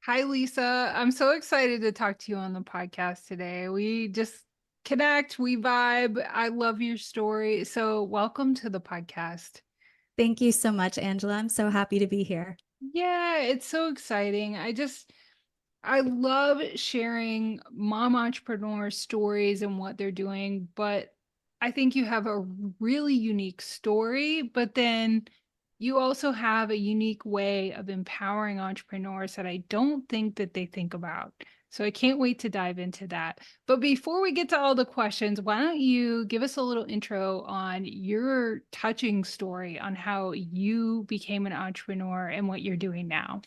Hi, Lisa. I'm so excited to talk to you on the podcast today. We just connect, we vibe. I love your story. So, welcome to the podcast. Thank you so much, Angela. I'm so happy to be here. Yeah, it's so exciting. I love sharing mom entrepreneur stories and what they're doing, but I think you have a really unique story, but then you also have a unique way of empowering entrepreneurs that I don't think that they think about. So I can't wait to dive into that. But before we get to all the questions, why don't you give us a little intro on your touching story on how you became an entrepreneur and what you're doing now?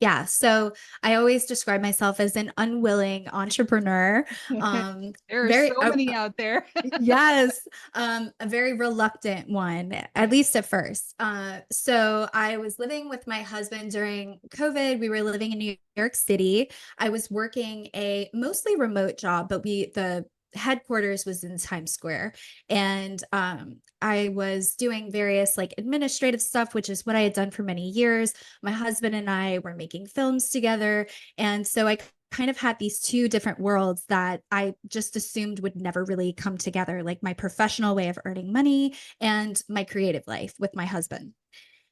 Yeah, so I always describe myself as an unwilling entrepreneur. Um, There are very so many out there. yes, a very reluctant one, at least at first. So I was living with my husband during COVID. We were living in New York City. I was working a mostly remote job, but the headquarters was in Times Square. And I was doing various like administrative stuff, which is what I had done for many years. My husband and I were making films together. And so I kind of had these two different worlds that I just assumed would never really come together, like my professional way of earning money and my creative life with my husband.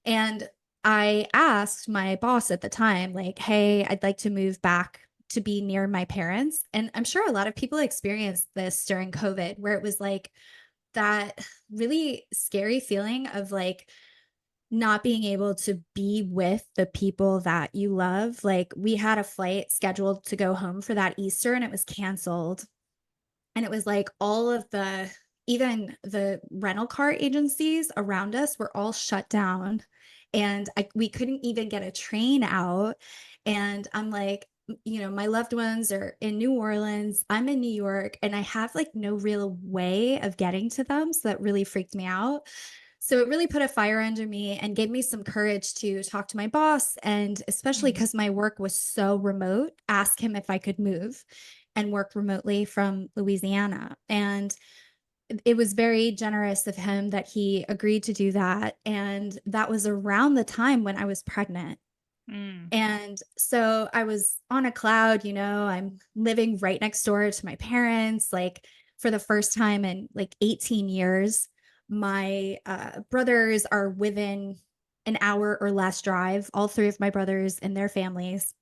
And I asked my boss at the time, like, hey, I'd like to move back to be near my parents. And I'm sure a lot of people experienced this during COVID, where it was like that really scary feeling of like not being able to be with the people that you love. Like we had a flight scheduled to go home for that Easter and it was canceled. And it was like all of even the rental car agencies around us were all shut down. And we couldn't even get a train out. And I'm like, my loved ones are in New Orleans. I'm in New York, and I have like no real way of getting to them. So that really freaked me out. So it really put a fire under me and gave me some courage to talk to my boss. And especially Mhm. because my work was so remote, ask him if I could move and work remotely from Louisiana. And it was very generous of him that he agreed to do that. And that was around the time when I was pregnant. Mm. And so I was on a cloud, I'm living right next door to my parents, like for the first time in like 18 years. My brothers are within an hour or less drive, all three of my brothers and their families.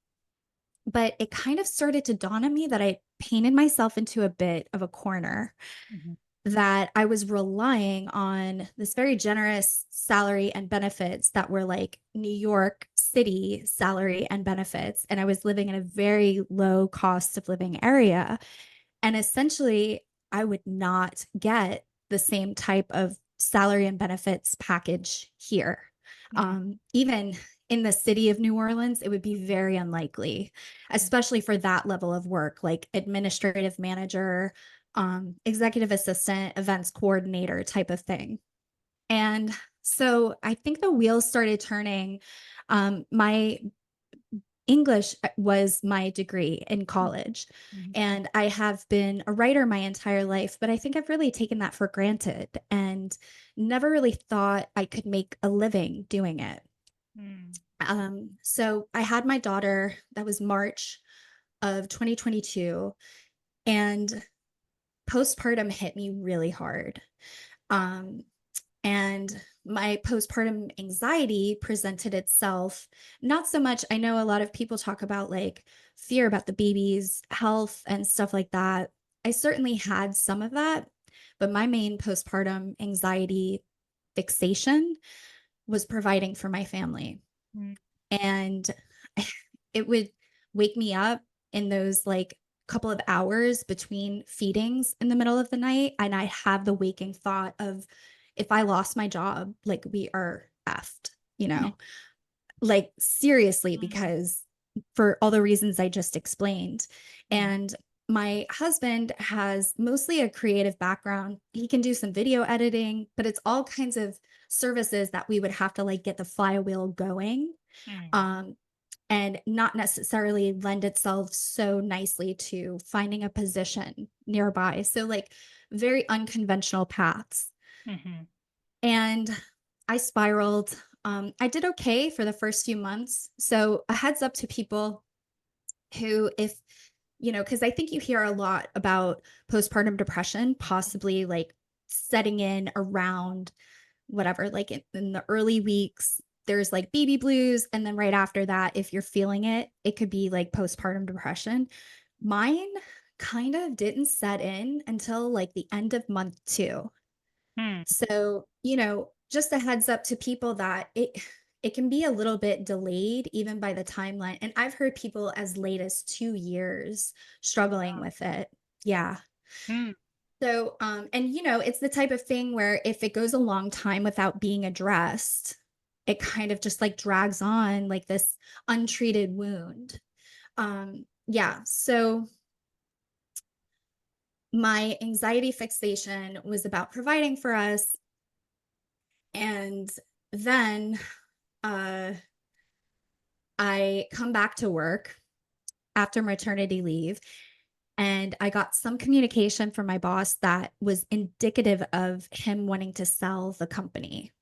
But it kind of started to dawn on me that I painted myself into a bit of a corner, Mhm. that I was relying on this very generous salary and benefits that were like New York City salary and benefits. And I was living in a very low cost of living area. And essentially, I would not get the same type of salary and benefits package here. Mm. Even in the city of New Orleans, it would be very unlikely, especially for that level of work, like administrative manager, executive assistant, events coordinator type of thing. And so I think the wheels started turning. My English was my degree in college, Mhm. and I have been a writer my entire life, but I think I've really taken that for granted and never really thought I could make a living doing it. Mm. So I had my daughter, that was March of 2022, and postpartum hit me really hard. Um, and my postpartum anxiety presented itself not so much. I know a lot of people talk about like fear about the baby's health and stuff like that. I certainly had some of that, but my main postpartum anxiety fixation was providing for my family. Mm. And it would wake me up in those like couple of hours between feedings in the middle of the night. And I have the waking thought of, if I lost my job, like we are effed, like seriously, Mm. because for all the reasons I just explained. Mm. And my husband has mostly a creative background. He can do some video editing, but it's all kinds of services that we would have to like get the flywheel going. Mm. Um, and not necessarily lend itself so nicely to finding a position nearby. So, like, very unconventional paths. Mhm. And I spiraled. I did okay for the first few months. So a heads up to people who, if, because I think you hear a lot about postpartum depression, possibly like setting in around whatever, like in the early weeks, there's like baby blues. And then right after that, if you're feeling it, it could be like postpartum depression. Mine kind of didn't set in until like the end of month 2. Hmm. So, just a heads up to people that it can be a little bit delayed even by the timeline. And I've heard people as late as 2 years struggling with it. Yeah. Hmm. So, and it's the type of thing where if it goes a long time without being addressed, it kind of just like drags on like this untreated wound. Yeah. So my anxiety fixation was about providing for us. And then uh, I come back to work after maternity leave, and I got some communication from my boss that was indicative of him wanting to sell the company.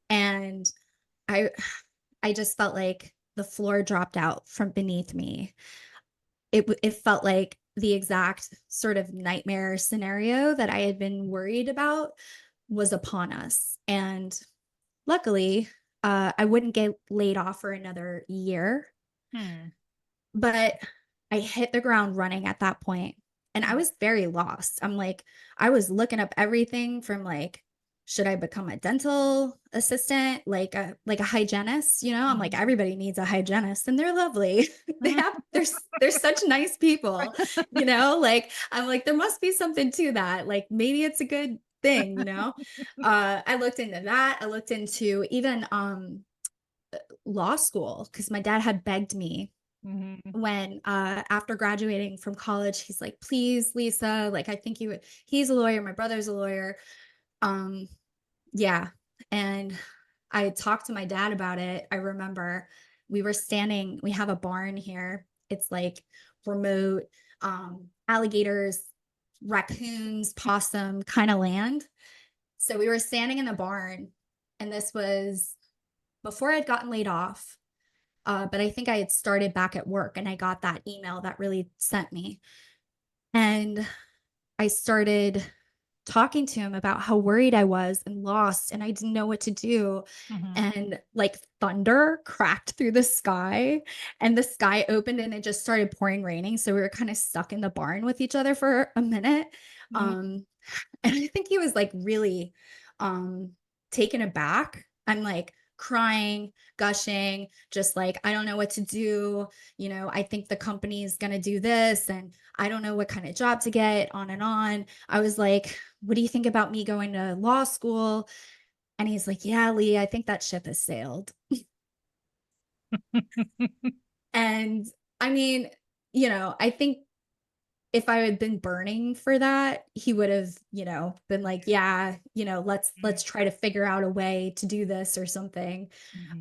And I I just felt like the floor dropped out from beneath me. It felt like the exact sort of nightmare scenario that I had been worried about was upon us. And luckily, I wouldn't get laid off for another year, Hmm. but I hit the ground running at that point, and I Hmm. was very lost. I'm like, I was looking up everything from like, should I become a dental assistant, like a hygienist? I'm like, Mhm. everybody needs a hygienist, and they're lovely. They're such nice people, Like I'm like, there must be something to that. Like maybe it's a good thing. I looked into that. I looked into even law school because my dad had begged me Mhm. when after graduating from college, he's like, please, Lisa, like I think you would, he's a lawyer, my brother's a lawyer. um yeah. And I talked to my dad about it. I remember we have a barn here. It's like remote, alligators, raccoons, possum kind of land. So we were standing in the barn, and this was before I'd gotten laid off. But I think I had started back at work, and I got that email that really sent me. And I started talking to him about how worried I was and lost, and I didn't know what to do. Mhm. And like thunder cracked through the sky, and the sky opened, and it just started pouring raining. So we were kind of stuck in the barn with each other for a minute. Mhm. Um, and I think he was like really um taken aback. I'm like crying, gushing, just like, I don't know what to do. I think the company is going to do this, and I don't know what kind of job to get, on and on. I was like, what do you think about me going to law school? And he's like, yeah, Lee, I think that ship has sailed. And I mean, I think if I had been burning for that, he would have, been like, yeah, let's try to figure out a way to do this or something.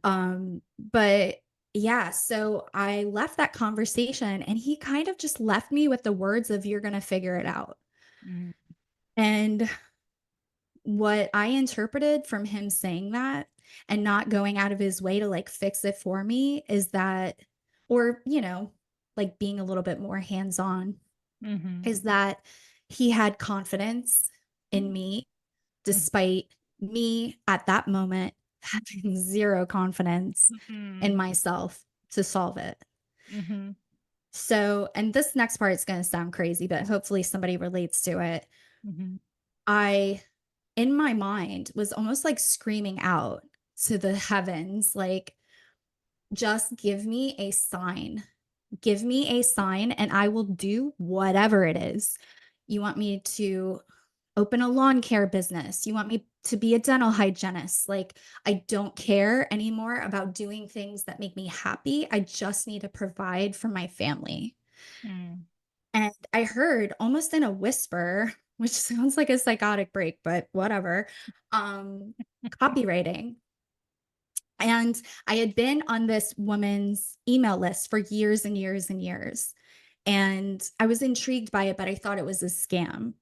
Mhm. But yeah, so I left that conversation, and he kind of just left me with the words of, you're going to figure it out. Mhm. And what I interpreted from him saying that and not going out of his way to like fix it for me is that, or, like being a little bit more hands on, Mhm. is that he had confidence in me despite me at that moment having zero confidence in Mhm. myself to solve it. Mhm. So, and this next part is going to sound crazy, but hopefully somebody relates to it. Mhm. I, in my mind, was almost like screaming out to the heavens, like, just give me a sign. Give me a sign, and I will do whatever it is. You want me to open a lawn care business? You want me to be a dental hygienist? Like, I don't care anymore about doing things that make me happy. I just need to provide for my family. Mhm. And I heard almost in a whisper, which sounds like a psychotic break, but whatever, um, copywriting. And I had been on this woman's email list for years and years and years. And I was intrigued by it, but I thought it was a scam.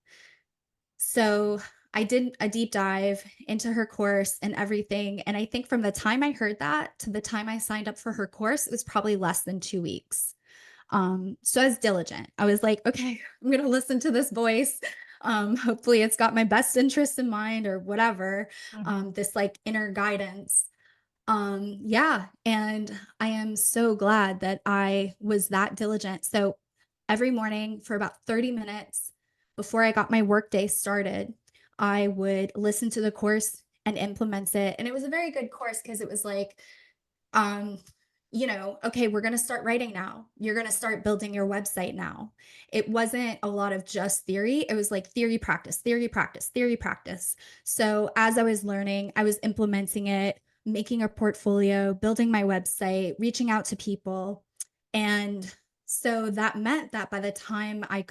So I did a deep dive into her course and everything. And I think from the time I heard that to the time I signed up for her course, it was probably less than 2 weeks. So I was diligent. I was like, okay, I'm going to listen to this voice. Hopefully it's got my best interest in mind or whatever. Mhm. This like inner guidance. Yeah. And I am so glad that I was that diligent. So every morning for about 30 minutes before I got my workday started, I would listen to the course and implement it. And it was a very good course because it was like, um, okay, we're going to start writing now. You're going to start building your website now. It wasn't a lot of just theory. It was like theory, practice, theory, practice, theory, practice. So as I was learning, I was implementing it, making a portfolio, building my website, reaching out to people. And so that meant that by the time I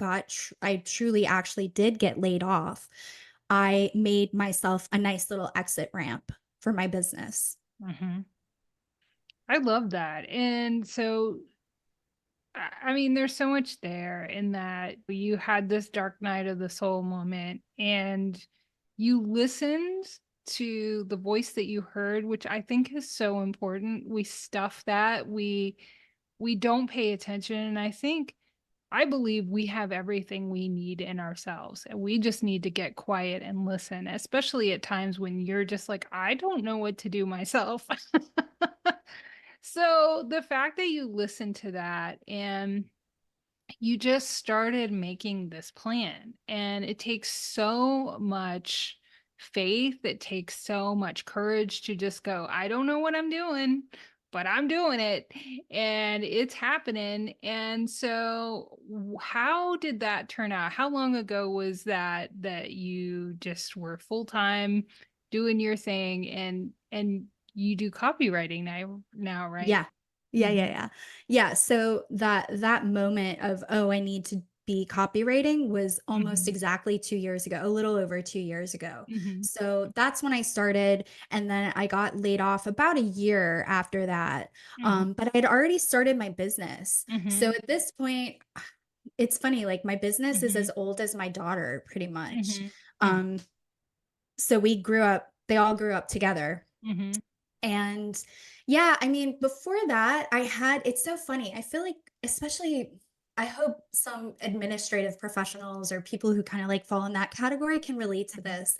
truly actually did get laid off, I made myself a nice little exit ramp for my business. Mhm. I love that. And so, I mean, there's so much there in that you had this dark night of the soul moment and you listened to the voice that you heard, which I think is so important. We stuff that. We don't pay attention. And I believe we have everything we need in ourselves. And we just need to get quiet and listen, especially at times when you're just like, I don't know what to do myself. So the fact that you listened to that and you just started making this plan, and it takes so much faith, it takes so much courage to just go, I don't know what I'm doing, but I'm doing it and it's happening. And so how did that turn out? How long ago was that you just were full-time doing your thing, and you do copywriting now, right? Yeah. Yeah, yeah, Mhm. yeah. Yeah, so that moment of, "Oh, I need to be copywriting," was almost Mhm. exactly 2 years ago, a little over 2 years ago. Mhm. So that's when I started, and then I got laid off about a year after that, Mhm. but I'd already started my business. So Mhm. at this point, it's funny, like, my business is as Mhm. old as my daughter, pretty much. Mhm. Mhm. Um, so they all grew up together. Mhm. And yeah, I mean, before that, it's so funny. I feel like, especially, I hope some administrative professionals or people who kind of like fall in that category can relate to Mhm. this.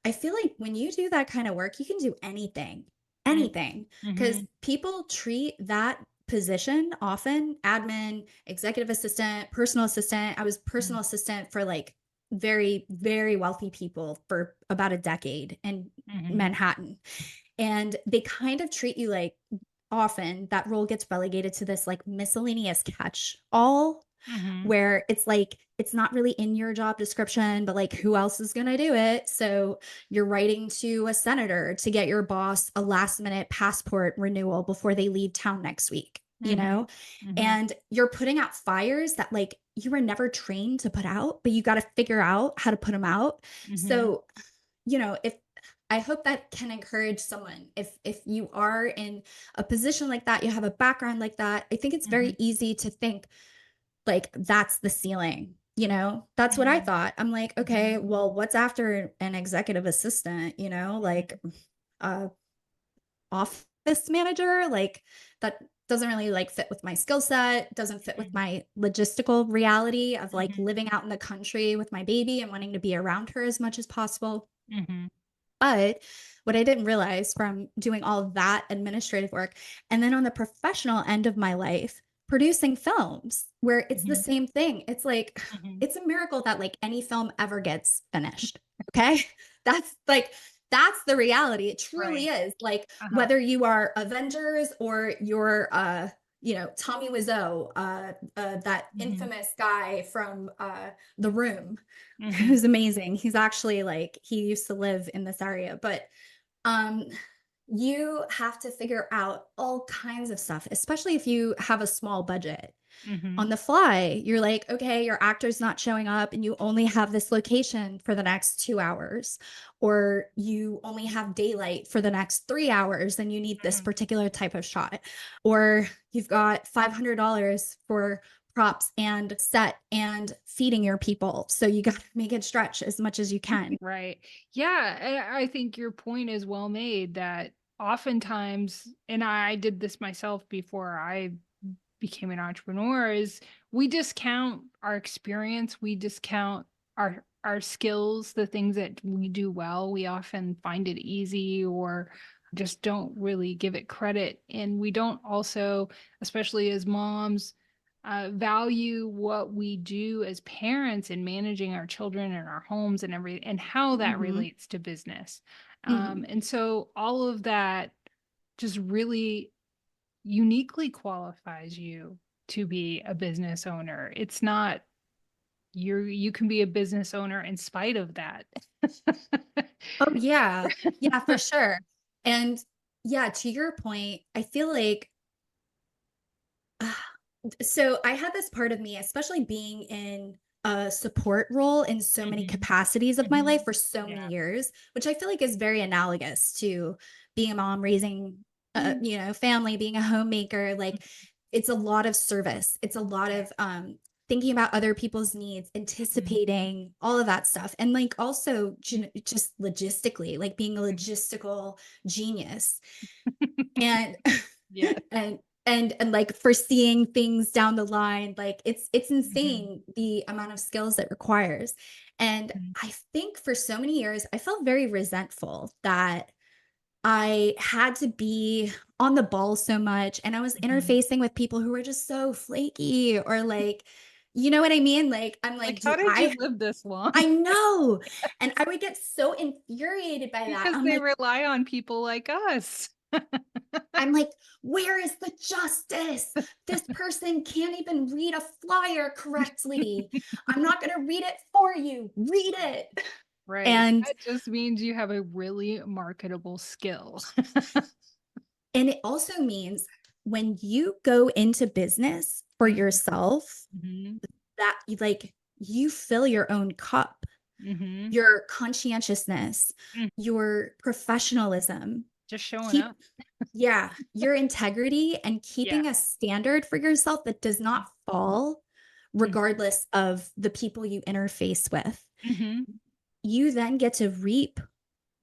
I feel like when you do that kind of work, you can do anything, Mm. anything, because Mhm. people treat that position often admin, executive assistant, personal assistant. I was Mhm. personal assistant for like very, very wealthy people for about a decade in Mhm. Manhattan. And they kind of treat you like, often that role gets relegated to this like miscellaneous catch all, Mhm. where it's like it's not really in your job description, but like who else is going to do it? So you're writing to a senator to get your boss a last minute passport renewal before they leave town next week, Mhm. Mhm. and you're putting out fires that like you were never trained to put out, but you got to figure out how to put them out. Mhm. So, if I hope that can encourage someone, if you are in a position like that, you have a background like that, I think it's Mhm. very easy to think like that's the ceiling. That's what I Mhm. thought. I'm like, okay, Mhm. well, what's after an executive assistant? Like uh office manager, like that doesn't really like fit with my skill set, doesn't fit with Mhm. my logistical reality of like Mhm. living out in the country with my baby and wanting to be around her as much as possible. Mhm. But what I didn't realize from doing all of that administrative work, and then on the professional end of my life, producing films where it's the Mhm. same thing. It's like, Mhm. it's a miracle that like any film ever gets finished. Okay. That's like, that's the reality. It truly Right. is. Like, Uh-huh. whether you are Avengers or you're, Tommy Wiseau, that Mhm. infamous guy from The Room, Mhm. who's amazing. He's actually like he used to live in this area, but um you have to figure out all kinds of stuff, especially if you have a small budget. On Mhm. the fly, you're like, okay, your actor's not showing up and you only have this location for the next 2 hours, or you only have daylight for the next 3 hours and you need this Mhm. particular type of shot, or you've got $500 for props and set and feeding your people. So you got to make it stretch as much as you can. Right. Yeah, and I think your point is well made that oftentimes, and I did this myself before I became an entrepreneur, is we discount our experience, we discount our skills, the things that we do well. We often find it easy or just don't really give it credit. And we don't also, especially as moms, value what we do as parents in managing our children and our homes and everything, and how that Mhm, relates to business. mhm. And so all of that just really uniquely qualifies you to be a business owner. It's not you can be a business owner in spite of that. Oh, yeah. Yeah, for sure. And yeah, to your point, I feel like so I had this part of me, especially being in a support role in so many Mhm. capacities of my life Mhm. for so many Yeah. years, which I feel like is very analogous to being a mom, raising family, being a homemaker. Like it's a lot of service. It's a lot Yeah. of thinking about other people's needs, Mhm. anticipating all of that stuff. And like also just logistically, like being a Mhm. logistical genius. And Yes. and like foreseeing things down the line, like it's Mhm. insane the amount of skills it requires. And Mhm. I think for so many years I felt very resentful that I had to be on the ball so much and I was Mhm. interfacing with people who were just so flaky or like, you know what I mean? Like I'm like, Like, do how did you live this long? I know. And I would get so infuriated by that. Because they rely on people like us. I'm like, where is the justice? This person can't even read a flyer correctly. I'm not going to read it for you. Read it. Right. And That just means you have a really marketable skill. and it also means when you go into business for Mhm. yourself, Mhm. that you fill your own cup, Mhm. your conscientiousness, Mm. your professionalism. Just showing Keep up. Yeah, your integrity and Yeah. keeping a standard for yourself that does not fall Mhm. regardless of the people you interface with. Mhm. You then get to reap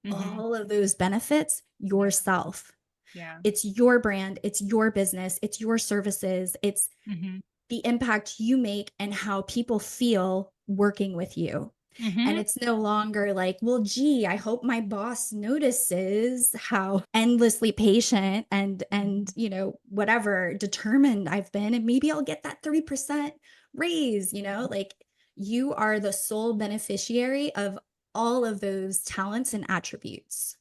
Mhm. all of those benefits Yeah. yourself. Yeah. It's your brand, it's your business, it's your services, it's Mhm. the impact you make and how people feel working with you. And Mhm. it's no longer like, well, gee, I hope my boss notices how endlessly patient and Mhm. whatever determined I've been, and maybe I'll get that 3% raise, like you are the sole beneficiary of all of those talents and attributes.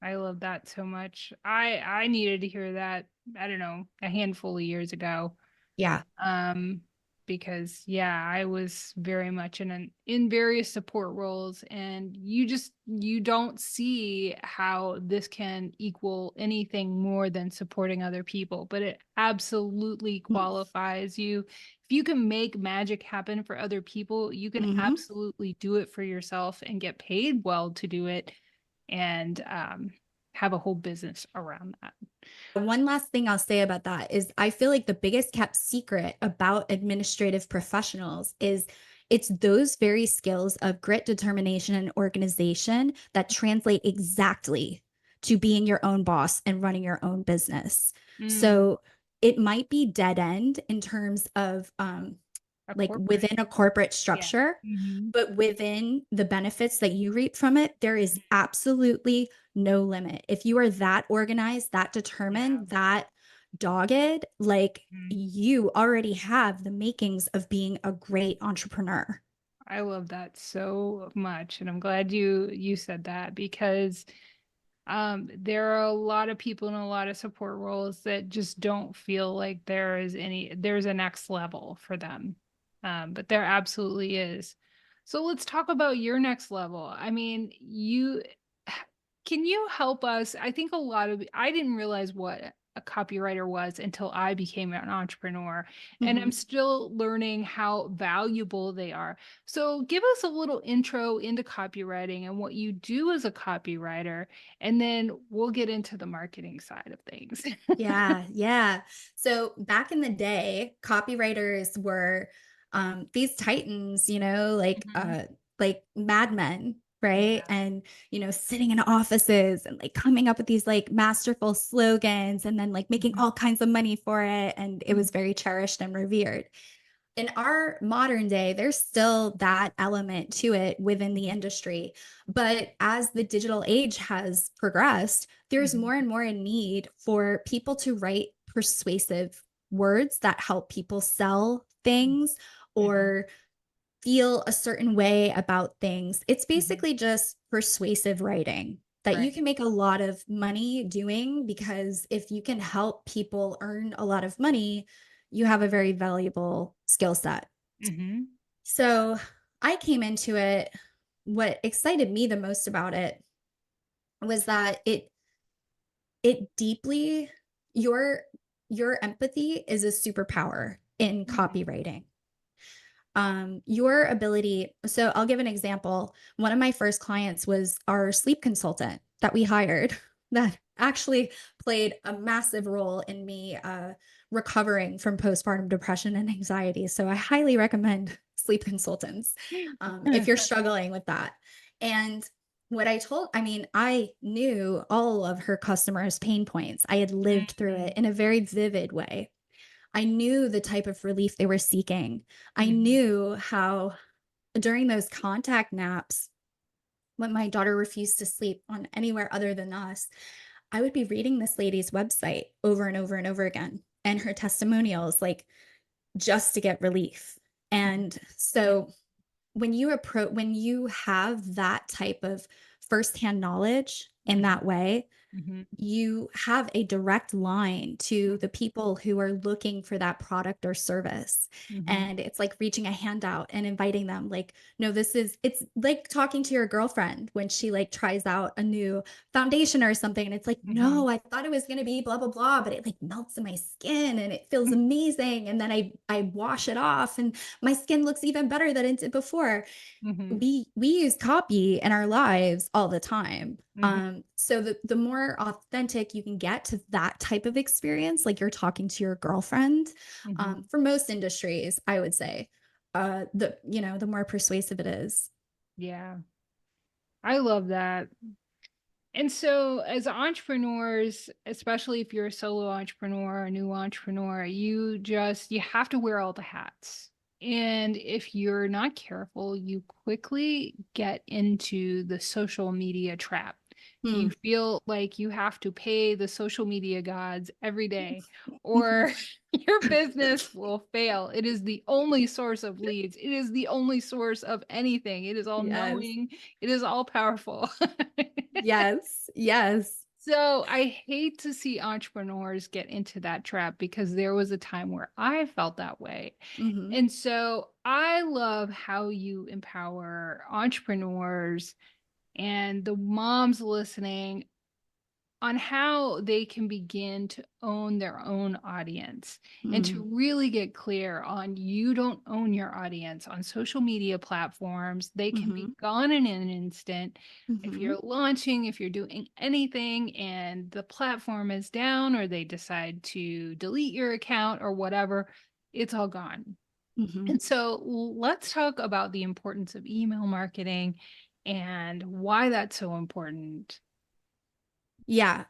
I love that so much. I needed to hear that, I don't know, a handful of years ago. Yeah. Um, because yeah, I was very much in various support roles, and you don't see how this can equal anything more than supporting other people, but it absolutely qualifies you. If you can make magic happen for other people, you can Mm-hmm. absolutely do it for yourself and get paid well to do it, and have a whole business around that. One last thing I'll say about that is I feel like the biggest kept secret about administrative professionals is it's those very skills of grit, determination, and organization that translate exactly to being your own boss and running your own business. Mm, So it might be dead end in terms of a like corporate. within a corporate Yeah. structure, Hmm. but within the benefits that you reap from it, there is absolutely no limit. If you are that organized, that Yeah. determined, that dogged, like Mhm. you already have the makings of being a great entrepreneur. I love that so much, and I'm glad you said that, because there are a lot of people in a lot of support roles that just don't feel like there's a next level for them. But there absolutely is. So let's talk about your next level. I mean, you can you help us? I think a lot of I didn't realize what a copywriter was until I became an entrepreneur. And I'm Mhm. still learning how valuable they are. So, give us a little intro into copywriting and what you do as a copywriter, and then we'll get into the marketing side of things. Yeah, yeah. So back in the day, copywriters were these titans, Mhm. like madmen, right? Yeah. And sitting in offices and like coming up with these like masterful slogans and then like making Mhm. all kinds of money for it. And it Mhm. was very cherished and revered. In our modern day, there's still that element to it within the industry. But as the digital age has progressed, there's Mhm. more and more a need for people to write persuasive words that help people sell things Mhm. or feel a certain way about things. It's Mhm. basically just persuasive writing that you Right. can make a lot of money doing, because if you can help people earn a lot of money, you have a very valuable skill set. Mhm. So I came into it. What excited me the most about it was that it deeply your your empathy is a superpower in Mhm. copywriting. Your ability, so I'll give an example. One of my first clients was our sleep consultant that we hired that actually played a massive role in me recovering from postpartum depression and anxiety. So I highly recommend sleep consultants if you're struggling with that. And I mean, I knew all of her customers' pain points. I had lived through it Mhm. in a very vivid way. I knew the type of relief they were seeking. I Mhm. knew how during those contact naps, when my daughter refused to sleep on anywhere other than us, I would be reading this lady's website over and over and over again and her testimonials, like just to get relief. Mhm. And Yeah. so when you have that type of firsthand knowledge in Mhm. that way, Mhm. you have a direct line to the people who are looking for that product or service. Mhm. And it's like reaching a hand out and inviting them, like, no, it's like talking to your girlfriend when she like tries out a new foundation or something. And it's like, Mhm. no, I thought it was going to be blah, blah, blah, but it like melts in my skin and it feels amazing. And then I wash it off and my skin looks even better than it did before. Mhm. We use copy in our lives all the time. Mhm. So the more authentic you can get to that type of experience, like you're talking to your girlfriend, Mhm. for most industries, I would say, the more persuasive it is. Yeah. I love that. And so, as entrepreneurs, especially if you're a solo entrepreneur, a new entrepreneur, you have to wear all the hats. And if you're not careful, you quickly get into the social media trap. You Hmm. feel like you have to pay the social media gods every day, or your business will fail. It is the only source of leads. It is the only source of anything. It is all Yes. knowing. It is all powerful. Yes. Yes. So I hate to see entrepreneurs get into that trap because there was a time where I felt that way. Hmm. And so I love how you empower entrepreneurs and the moms listening on how they can begin to own their own audience and to Hmm. really get clear on you don't own your audience on social media platforms. They can be Hmm. gone in an instant. If Hmm. you're launching, if you're doing anything and the platform is down or they decide to delete your account or whatever, it's all gone. Hmm. And so let's talk about the importance of email marketing and why that's so important. Yeah,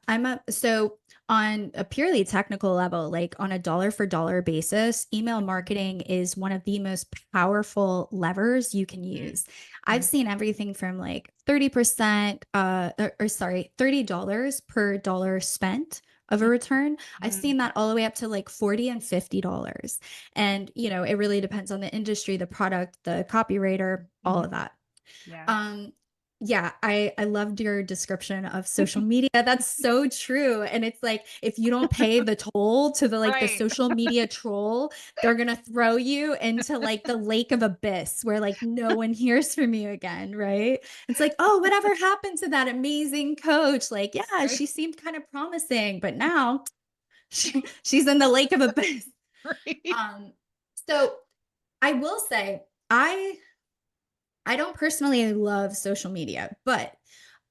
so on a purely technical level, like on a dollar for dollar basis, email marketing is one of the most powerful levers you can use. I've Mhm. seen everything from like 30%, or sorry, $30 per dollar spent of a return. I've Mhm. seen that all the way up to like 40 and $50. And, it really depends on the industry, the product, the copywriter, all Mhm. of that. Yeah. Um, yeah, I loved your description of social media. That's so true. And it's like if you don't pay the toll to the Right. social media troll, they're gonna throw you into like the lake of abyss where like no one hears from you again, right? It's like, oh, whatever happened to that amazing coach? Like, yeah, Right. she seemed kind of promising, but now She's in the lake of abyss. Right. So I will say, I don't personally love social media, but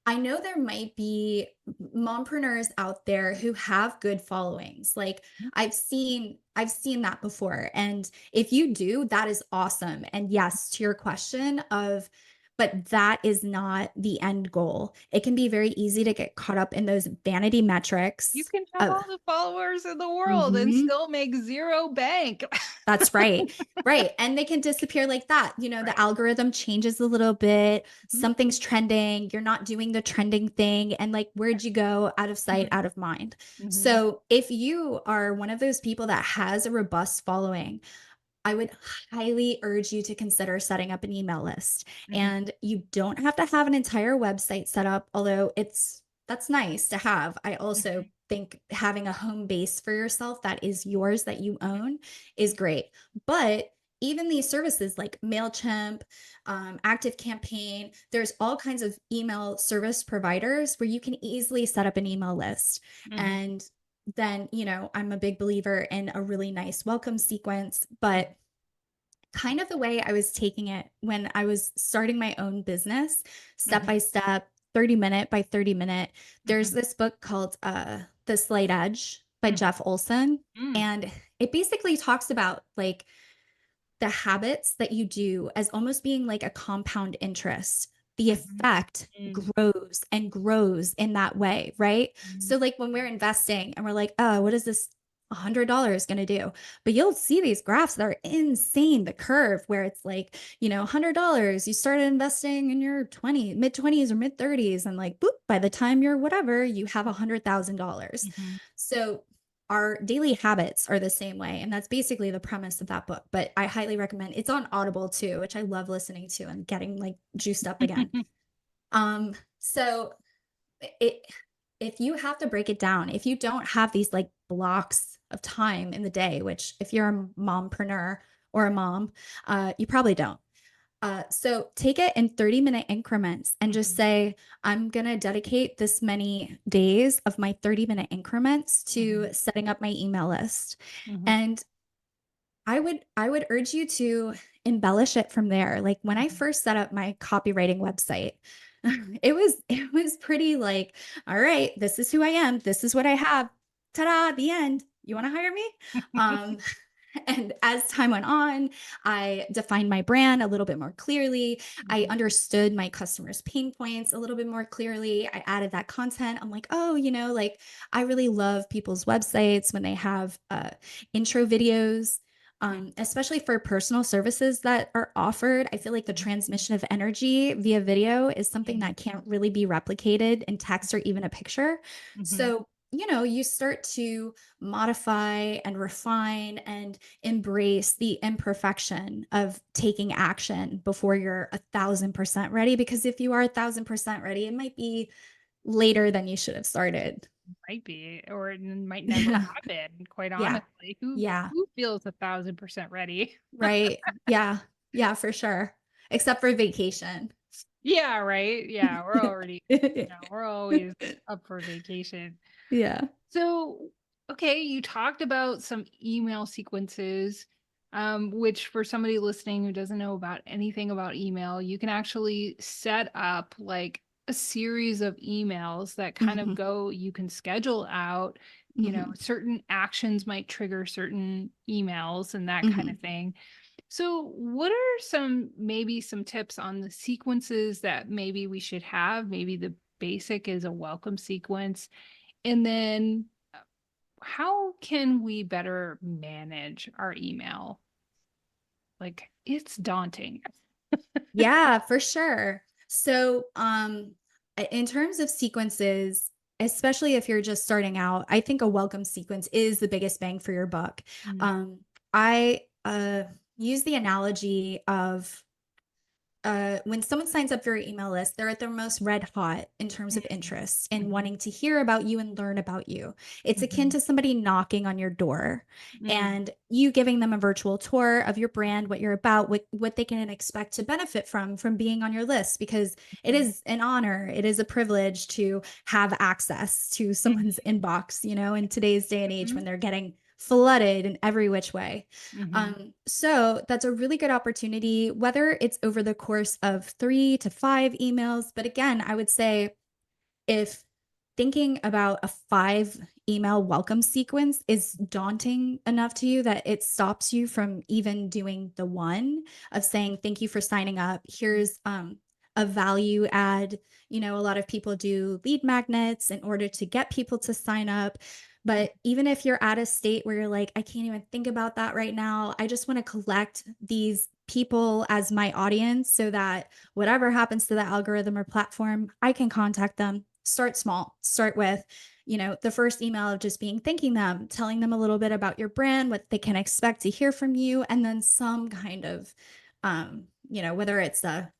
I know there might be mompreneurs out there who have good followings. Like I've seen that before. And if you do, that is awesome. And yes, to your question of, but that is not the end goal. It can be very easy to get caught up in those vanity You metrics can have of all the followers in the world and mhm. still make zero bank. That's right. Right. And they can disappear like that. The Right. algorithm changes a little bit. Mhm. Something's trending. You're not doing the trending thing. And like, where'd you go? Out of sight, Mhm. out of mind. Mhm. So if you are one of those people that has a robust following, I would highly urge you to consider setting up an email list. Mhm. And you don't have to have an entire website set up, although that's nice to have. I also Mhm. think having a home base for yourself that is yours that you own is great. But even these services like MailChimp, Active Campaign, there's all kinds of email service providers where you can easily set up an email list. Mhm. And then, I'm a big believer in a really nice welcome sequence, but kind of the way I was taking it when I was starting my own business, step Mhm. by step, 30 minute by 30 minute. There's Mhm. this book called The Slight Edge by Mhm. Jeff Olson. Mm. And it basically talks about like the habits that you do as almost being like a compound interest. The Mhm. effect Mm. grows and grows in that way, right? Mhm. So, like when we're investing and we're like, oh, what is this $100 going to do? But you'll see these graphs that are insane. The curve where it's like, $100, you started investing in your mid 20s or mid 30s, and like, boop, by the time you're whatever, you have $100,000. Mhm. So, our daily habits are the same way. And that's basically the premise of that book. But I highly recommend it's on Audible too, which I love listening to and getting like juiced up again. So it if you have to break it down, if you don't have these like blocks of time in the day, which if you're a mompreneur or a mom, you probably don't. So take it in 30-minute increments and just Mhm. say, I'm going to dedicate this many days of my 30-minute increments to Mhm. setting up my email list. Mhm. And I would urge you to embellish it from there. Like when I Mhm. first set up my copywriting website, it was pretty like, all right, this is who I am. This is what I have. Ta-da, the end. You want to hire me? Um, and as time went on, I defined my brand a little bit more clearly. I Mhm. understood my customers' pain points a little bit more clearly. I added that content. I'm like, oh, like I really love people's websites when they have intro videos. Especially for personal services that are offered, I feel like the transmission of energy via video is something Mhm. that can't really be replicated in text or even a picture. Mhm. So, you start to modify and refine and embrace the imperfection of taking action before you're 1,000% ready. Because if you are 1,000% ready, it might be later than you should have started. Might be, or it might never Yeah. happen, quite Yeah. honestly. Who Yeah. who feels 1,000% ready? Right. Yeah. Yeah, for sure. Except for vacation. Yeah, right. Yeah, we're always up for vacation. Yeah. So, okay, you talked about some email sequences, which for somebody listening who doesn't know about anything about email, you can actually set up like a series of emails that kind of Mhm. go, you can schedule out, Mhm. certain actions might trigger certain emails and that kind of Mhm. thing. So, what are maybe some tips on the sequences that maybe we should have? Maybe the basic is a welcome sequence. And then how can we better manage our email? Like it's daunting. Yeah, for sure. So, in terms of sequences, especially if you're just starting out, I think a welcome sequence is the biggest bang for your buck. Mm. I use the analogy of when someone signs up for your email list, they're at their most red hot in terms of interest and wanting to hear about you and learn about you. It's akin Mhm. to somebody knocking on your door Mm. and you giving them a virtual tour of your brand, what you're about, what they can expect to benefit from being on your list, because it Mhm. is an honor. It is a privilege to have access to someone's inbox, in today's day and age when Mhm. they're getting flooded in every which way. Mhm. So that's a really good opportunity, whether it's over the course of 3 to 5 emails. But again, I would say if thinking about a 5 email welcome sequence is daunting enough to you that it stops you from even doing the one of saying, thank you for signing up. Here's a value add. A lot of people do lead magnets in order to get people to sign up. But even if you're at a state where you're like, I can't even think about that right now, I just want to collect these people as my audience so that whatever happens to the algorithm or platform, I can contact them. Start small. Start with, the first email of just being thanking them, telling them a little bit about your brand, what they can expect to hear from you, and then some kind of, whether it's a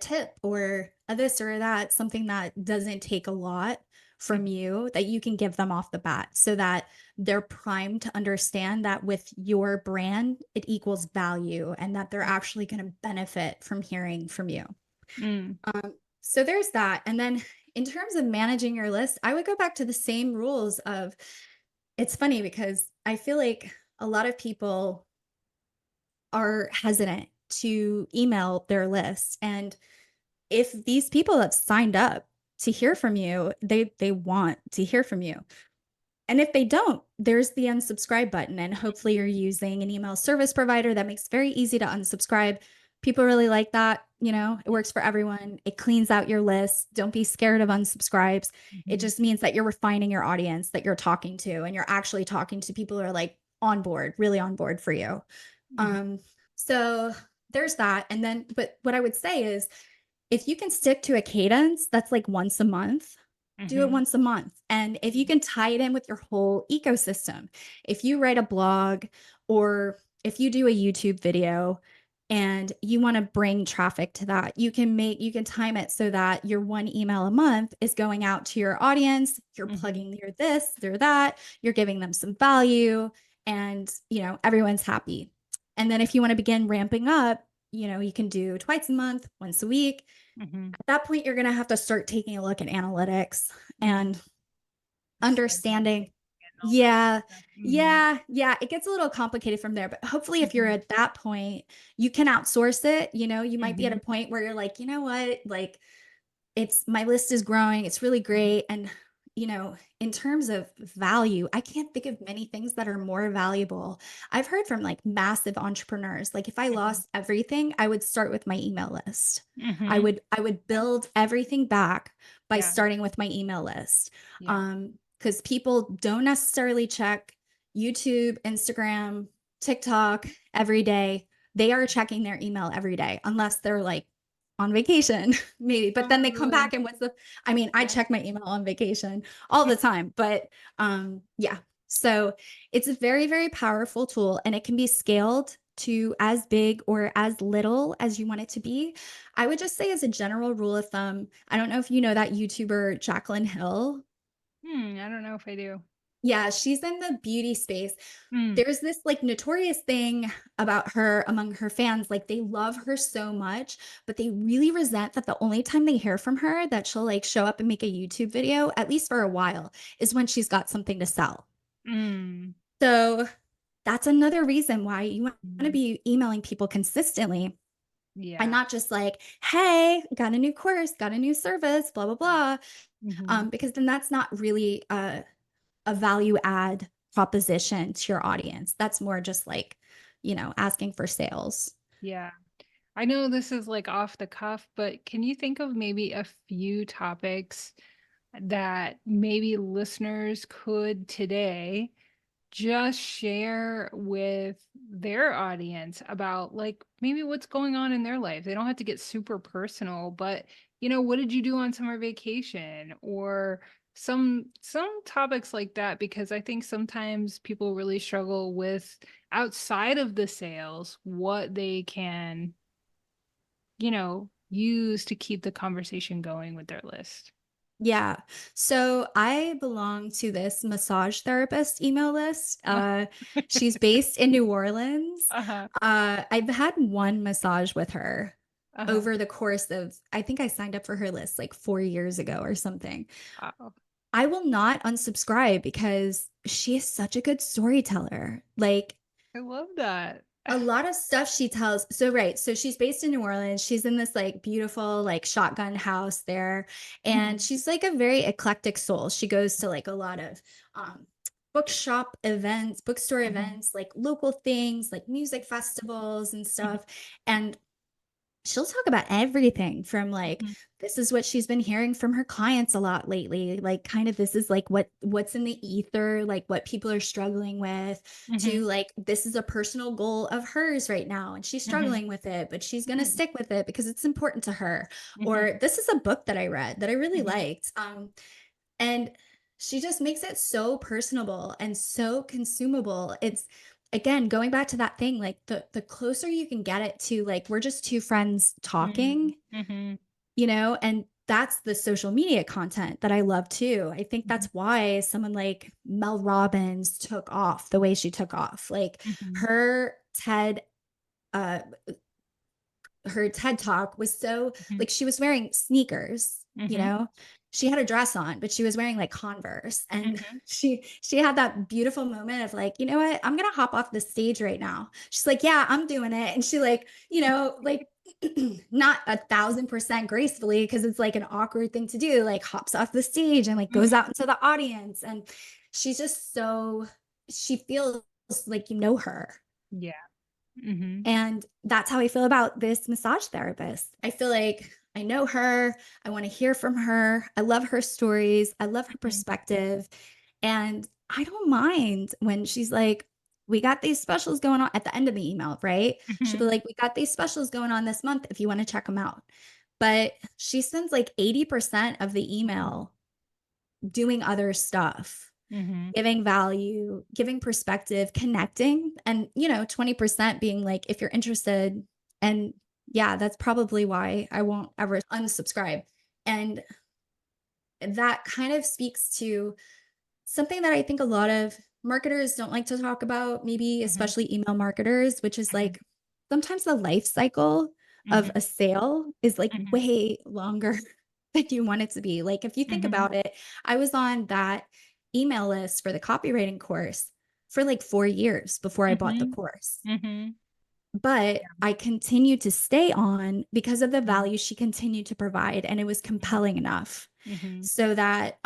tip or a this or that, something that doesn't take a lot from you that you can give them off the bat so that they're primed to understand that with your brand, it equals value and that they're actually going to benefit from hearing from you. Mm. So there's that. And then in terms of managing your list, I would go back to the same rules of it's funny because I feel like a lot of people are hesitant to email their list. And if these people have signed up to hear from you, they want to hear from you. And if they don't, there's the unsubscribe button. And hopefully you're using an email service provider that makes it very easy to unsubscribe. People really like that. It works for everyone. It cleans out your list. Don't be scared of unsubscribes. It Mhm. just means that you're refining your audience that you're talking to, and you're actually talking to people who are like on board, really on board for you. Mhm. Um, so there's that. And then, but what I would say is if you can stick to a cadence that's like once a month, do it Mhm. once a month. And if you can tie it in with your whole ecosystem, if you write a blog or if you do a YouTube video and you want to bring traffic to that, you can time it so that your one email a month is going out to your audience, you're Mhm. plugging your this, their that, you're giving them some value, and everyone's happy. And then if you want to begin ramping up, you can do twice a month, once a week. Mhm. At that point, you're going to have to start taking a look at analytics Mhm. and Segmenting understanding. and all that Yeah, stuff. Mhm. yeah. It gets a little complicated from there. But hopefully, if you're at that point, you can outsource it. You might be at a Mhm. point where you're like, you know what? Like, it's my list is growing. It's really Mhm. great. And, in terms of value, I can't think of many things that are more valuable. I've heard from like massive entrepreneurs, like if I Mhm. lost everything, I would start with my email list. I Mhm. would I would build everything back by Yeah. starting with my email list. Yeah. Because people don't necessarily check YouTube, Instagram, TikTok every day. They are checking their email every day, unless they're like on vacation, maybe. But then they come Really? back and I mean, I Yeah. check my email on vacation all the time, but yeah. So it's a very, very powerful tool and it can be scaled to as big or as little as you want it to be. I would just say as a general rule of thumb, I don't know if you know that YouTuber Jaclyn Hill. I don't know if I do. Yeah, she's in the beauty space. Mm. There's this like notorious thing about her among her fans. Like they love her so much, but they really resent that the only time they hear from her that she'll like show up and make a YouTube video, at least for a while, is when she's got something to sell. Mm. So that's another reason why you want to Mhm. be emailing people consistently by Yeah. not just like, hey, got a new course, got a new service, blah, blah, blah. Mhm. Because then that's not really a value add proposition to your audience. That's more just like, asking for sales. Yeah. I know this is like off the cuff, but can you think of maybe a few topics that maybe listeners could today just share with their audience about like maybe what's going on in their life? They don't have to get super personal, but what did you do on summer vacation or some topics like that, because I think sometimes people really struggle with outside of the sales what they can use to keep the conversation going with their list? Yeah. So I belong to this massage therapist email list. She's based in New Orleans. Uh-huh. I've had one massage with her Uh-huh. over the course of, I think I signed up for her list like 4 years ago or something. Wow. I will not unsubscribe because she is such a good storyteller. Like, I love that. a lot of stuff she tells. So, right. So she's based in New Orleans. She's in this like beautiful, like shotgun house there. And Mhm. she's like a very eclectic soul. She goes to like a lot of bookshop events, bookstore Mhm. events, like local things, like music festivals and Mhm. stuff. And she'll talk about everything from like, Mhm. this is what she's been hearing from her clients a lot lately, like kind of this is like what's in the ether, like what people are struggling with, to Mhm. like this is a personal goal of hers right now and she's Mhm. struggling with it but she's going to Mhm. stick with it because it's important to her. Mhm. Or this is a book that I read that I really Mhm. liked, and she just makes it so personable and so consumable. It's, again, going back to that thing, like the closer you can get it to like we're just two friends Mhm. talking, Mhm. and that's the social media content that I love too. I think that's Mhm. why someone like Mel Robbins took off the way she took off. Like Mhm. her TED uh her TED talk was so, Mhm. like, she was wearing sneakers, Mhm. she had a dress on, but she was wearing like Converse. And Mhm. she had that beautiful moment of like, you know what, I'm gonna hop off the stage right now. She's like, yeah, I'm doing it. And she like, like not 1,000% gracefully, because it's like an awkward thing to do, like hops off the stage and like goes Mhm. out into the audience. And she's just so, she feels like her. Yeah. Mhm. And that's how I feel about this massage therapist. I feel like I know her. I want to hear from her. I love her stories. I love her Mhm. perspective. And I don't mind when she's like, we got these specials going on at the end of the email, right? She'll be Mhm. like, we got these specials going on this month if you want to check them out. But she spends like 80% of the Mhm. email doing other stuff, Mhm. giving value, giving perspective, connecting, and 20% being like, if you're interested. And yeah, that's probably why I won't ever unsubscribe. And that kind of speaks to something that I think a lot of marketers don't like to talk about, maybe Mhm. especially email marketers, which is Mhm. like sometimes the life cycle of Mhm. a sale is like Mhm. way longer than you want it to be. Like if you think Mhm. about it, I was on that email list for the copywriting course for like 4 years before I bought the Mhm. course. Mhm. But I continued to stay on because of the Mhm. value she continued to provide. And it was compelling enough Mhm. so that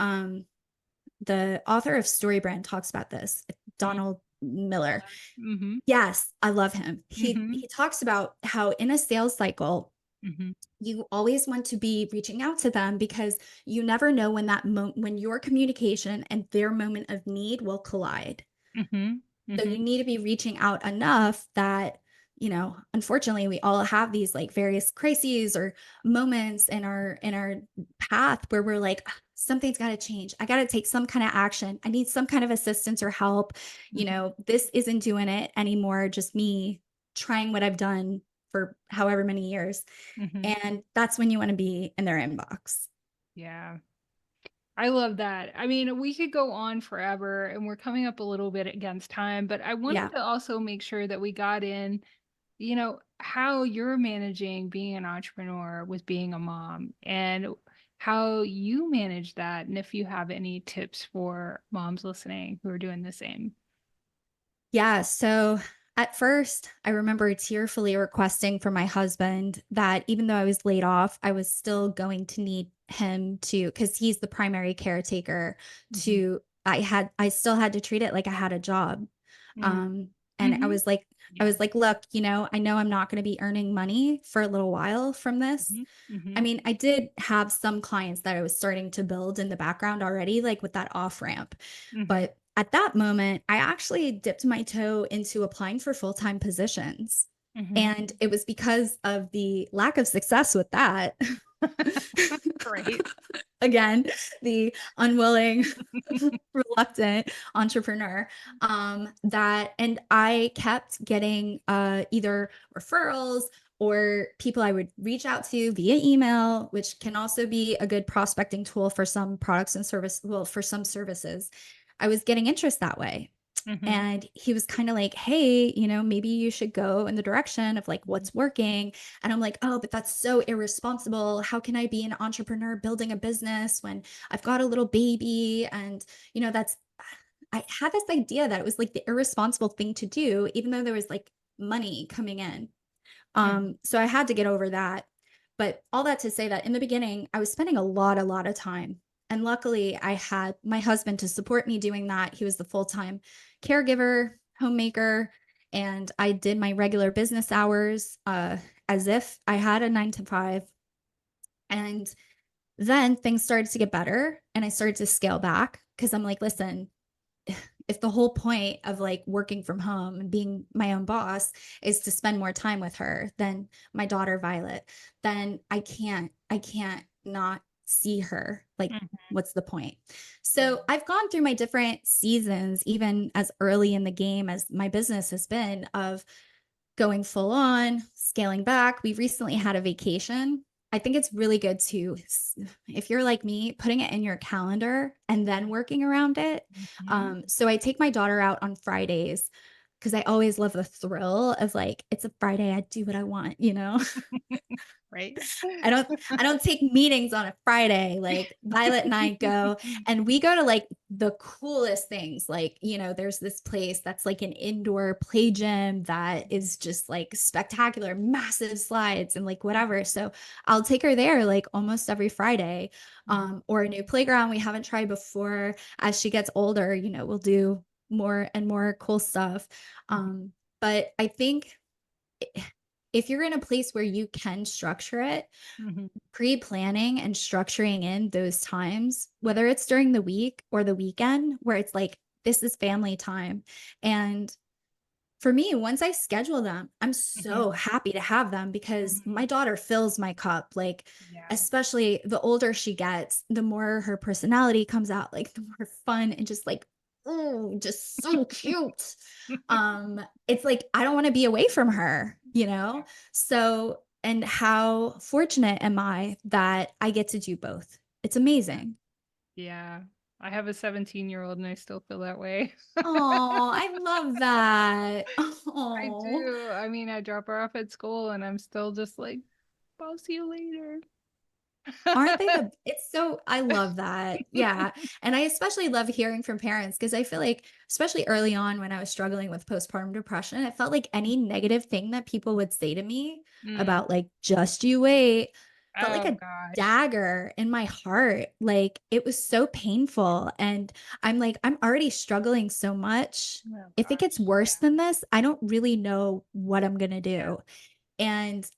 the author of Storybrand talks about this, Mhm. Donald Miller. Mhm. Yes, I love him. He Mhm. he talks about how in a sales cycle, Mhm. you always want to be reaching out to them because you never know when when your communication and their moment of need will collide. Mhm. So you Mhm. need to be reaching out enough that, unfortunately we all have these like various crises or moments in our path where we're like, "Ah, something's got to change. I got to take some kind of action. I need some kind of assistance or help. Mhm. This isn't doing it anymore. Just me trying what I've done for however many years." Mhm. And that's when you want to be in their inbox. Yeah. I love that. I mean, we could go on forever and we're coming up a little bit against time, but I wanted Yeah. to also make sure that we got in, how you're managing being an entrepreneur with being a mom and how you manage that. And if you have any tips for moms listening who are doing the same. Yeah. So at first, I remember tearfully requesting for my husband that even though I was laid off, I was still going to need him to, because he's the primary caretaker, Mhm. I still had to treat it like I had a job. Mm. Um, and I Mhm. was like, Yeah. look, I know I'm not going to be earning money for a little while from this. Mhm. I Mhm. mean, I did have some clients that I was starting to build in the background already, like with that off ramp. Mhm. But at that moment, I actually dipped my toe into applying for full time positions. Mhm. And it was because of the lack of success with that. Great. Again, the unwilling, reluctant entrepreneur, that, and I kept getting either referrals or people I would reach out to via email, which can also be a good prospecting tool for some products and service. Well, for some services, I was getting interest that way. Mhm. And he was kind of like, hey, maybe you should go in the direction of like what's working. And I'm like, oh, but that's so irresponsible. How can I be an entrepreneur building a business when I've got a little baby? And, that's, I had this idea that it was like the irresponsible thing to do, even though there was like money coming in. Mhm. So I had to get over that. But all that to say that in the beginning, I was spending a lot of time. And luckily, I had my husband to support me doing that. He was the full time caregiver, homemaker, and I did my regular business hours as if I had a 9 to 5. And then things started to get better and I started to scale back because I'm like, listen, if the whole point of like working from home and being my own boss is to spend more time with her than my daughter Violet, then I can't not see her. Like, Mhm. what's the point? Yeah. So I've gone through my different seasons, even as early in the game as my business has been, of going full on, scaling back. We recently had a vacation. I think it's really good to, if you're like me, putting it in your calendar and then working around it. Mhm. So I take my daughter out on Fridays because I always love the thrill of like, it's a Friday, I do what I want. Right? I don't take meetings on a Friday. Like Violet and I go and we go to like the coolest things. Like, there's this place that's like an indoor play gym that is just like spectacular, massive slides and like whatever. So I'll take her there like almost every Friday. Mhm. Or a new playground we haven't tried before. As she gets older, we'll do more and more cool stuff. Um, but I think if you're in a place where you can structure it, Mhm. pre-planning and structuring in those times, whether it's during the week or the weekend, where it's like, this is family time. And for me, once I schedule them, I'm Mhm. so happy to have them because Mhm. my daughter fills my cup. Like, Yeah. especially the older she gets, the more her personality comes out, like the more fun and just like, oh, just so cute. It's like I don't want to be away from her. So, and how fortunate am I that I get to do both? It's amazing. Yeah. I have a 17-year-old and I still feel that way. Oh, I love that. I Oh. do. I mean, I drop her off at school and I'm still just like, I'll see you later. Aren't they it's so I love that. Yeah. And I especially love hearing from parents because I feel like, especially early on when I was struggling with postpartum depression, it felt like any negative thing that people would say to me Mm. about like, just you wait, felt like Oh a gosh. dagger in my heart. Like it was so painful. And I'm like, I'm already struggling so much. Oh If it gets gosh. worse Yeah. than this, I don't really know what I'm going to Yeah. do. And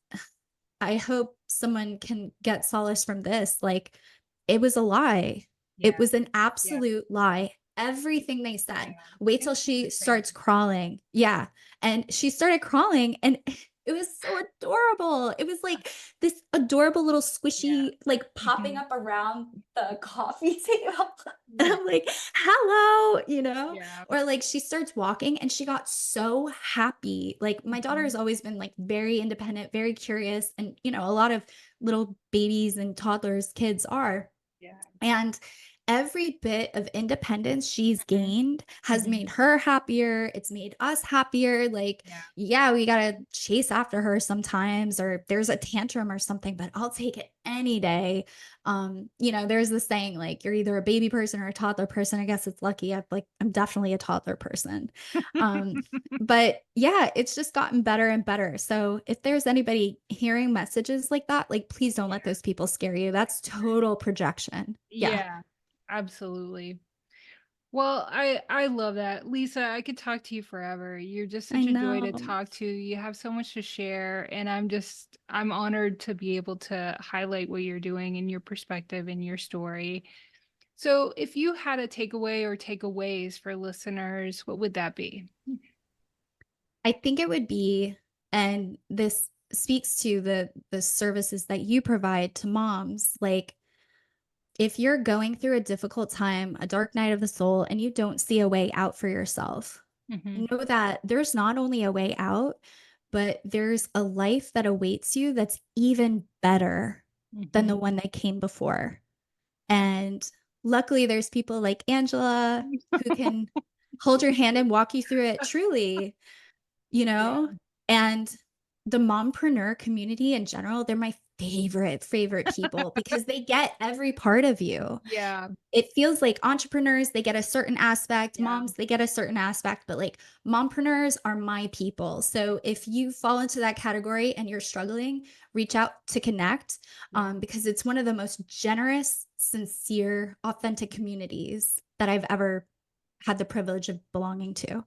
I hope someone can get solace from this. Like, it was a lie. It Yeah. was an Yeah. absolute lie. Everything they Yeah. said. Wait It's till she the same. starts crawling. Yeah. And she started crawling and it was so adorable. It was like this adorable little Yeah. squishy, like popping Mhm. up around the coffee table. And Yeah. I'm like, hello. Yeah. Or like she starts walking and she got so happy. Like my daughter has Mhm. always been like very independent, very curious, and a lot of little babies and toddlers, kids are. Yeah. And every bit of independence she's Mhm. gained has Mhm. made her happier. It's made us happier. Like, Yeah. yeah, we got to chase after her sometimes, or there's a tantrum or something, but I'll take it any day. There's this saying like, you're either a baby person or a toddler person. I guess it's lucky. I'm definitely a toddler person. Um, but yeah, it's just gotten better and better. So if there's anybody hearing messages like that, like, please don't let those people scare you. That's total projection. Yeah, Yeah. Absolutely. Well, I love that. Lisa, I could talk to you forever. You're just I such a joy to know. talk to. You have so much to share, and I'm honored to be able to highlight what you're doing and your perspective and your story. So, if you had a takeaway or takeaways for listeners, what would that be? I think it would be, and this speaks to the services that you provide to moms, like if you're going through a difficult time, a dark night of the soul, and you don't see a way out for yourself, Hmm. know that there's not only a way out, but there's a life that awaits you that's even better than the Mhm. one that came before. And luckily, there's people like Angela who can hold your hand and walk you through it truly, you know? Yeah. And the mompreneur community in general, they're my favorite people because they get every part of you. Yeah. It feels like entrepreneurs, they get a certain aspect, Yeah. moms, they get a certain aspect, but like mompreneurs are my people. So if you fall into that category and you're struggling, reach out to connect, Yeah. because it's one of the most generous, sincere, authentic communities that I've ever had the privilege of belonging to.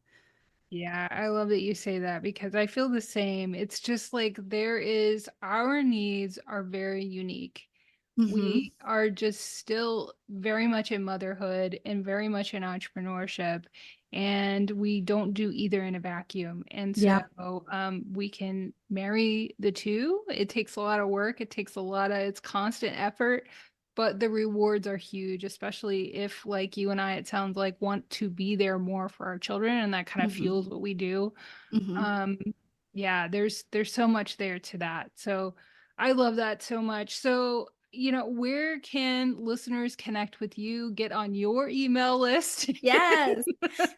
Yeah, I love that you say that because I feel the same. It's just like our needs are very unique. Hmm. We are just still very much in motherhood and very much in entrepreneurship, and we don't do either in a vacuum. And so Yeah. we can marry the two. It takes a lot of work, it's constant effort, but the rewards are huge, especially if, like you and I, it sounds like, want to be there more for our children, and that kind of Hmm. fuels what we do. Hmm. um yeah, there's so much there to that. So I love that so much. So, where can listeners connect with you, get on your email list? Yes.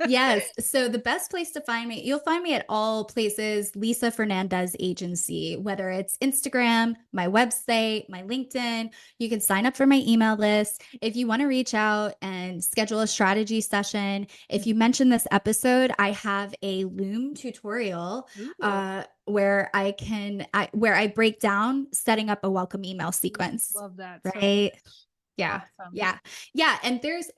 Yes. So the best place to find me, you'll find me at all places, Lisa Fernandez Agency, whether it's Instagram, my website, my LinkedIn. You can sign up for my email list. If you want to reach out and schedule a strategy session, if you mention this episode, I have a Loom tutorial Ooh, where I break down setting up a welcome email sequence. love that so Right. much. Yeah. Awesome. Yeah. Yeah, and there's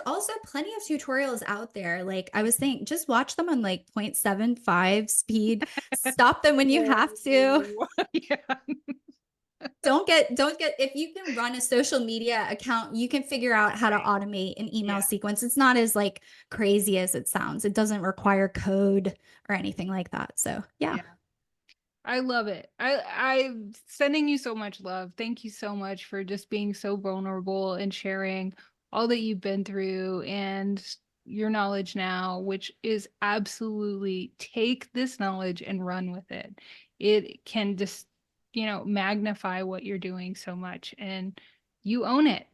also plenty of tutorials out there. Like I was saying, just watch them on like 0.75 speed. Stop them when you have to. Whoa. Yeah. Don't get if you can run a social media account, you can figure out how to Right. automate an email Yeah. sequence. It's not as like crazy as it sounds. It doesn't require code or anything like that. So, yeah. Yeah. I love it. I'm sending you so much love. Thank you so much for just being so vulnerable and sharing all that you've been through and your knowledge now, which is absolutely, take this knowledge and run with it. It can just, magnify what you're doing so much, and you own it.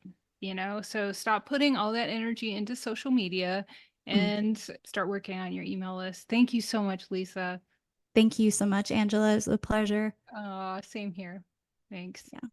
So stop putting all that energy into social media Mm. and start working on your email list. Thank you so much, Lisa. Thank you so much, Angela. It was a pleasure. Same here. Thanks. Yeah.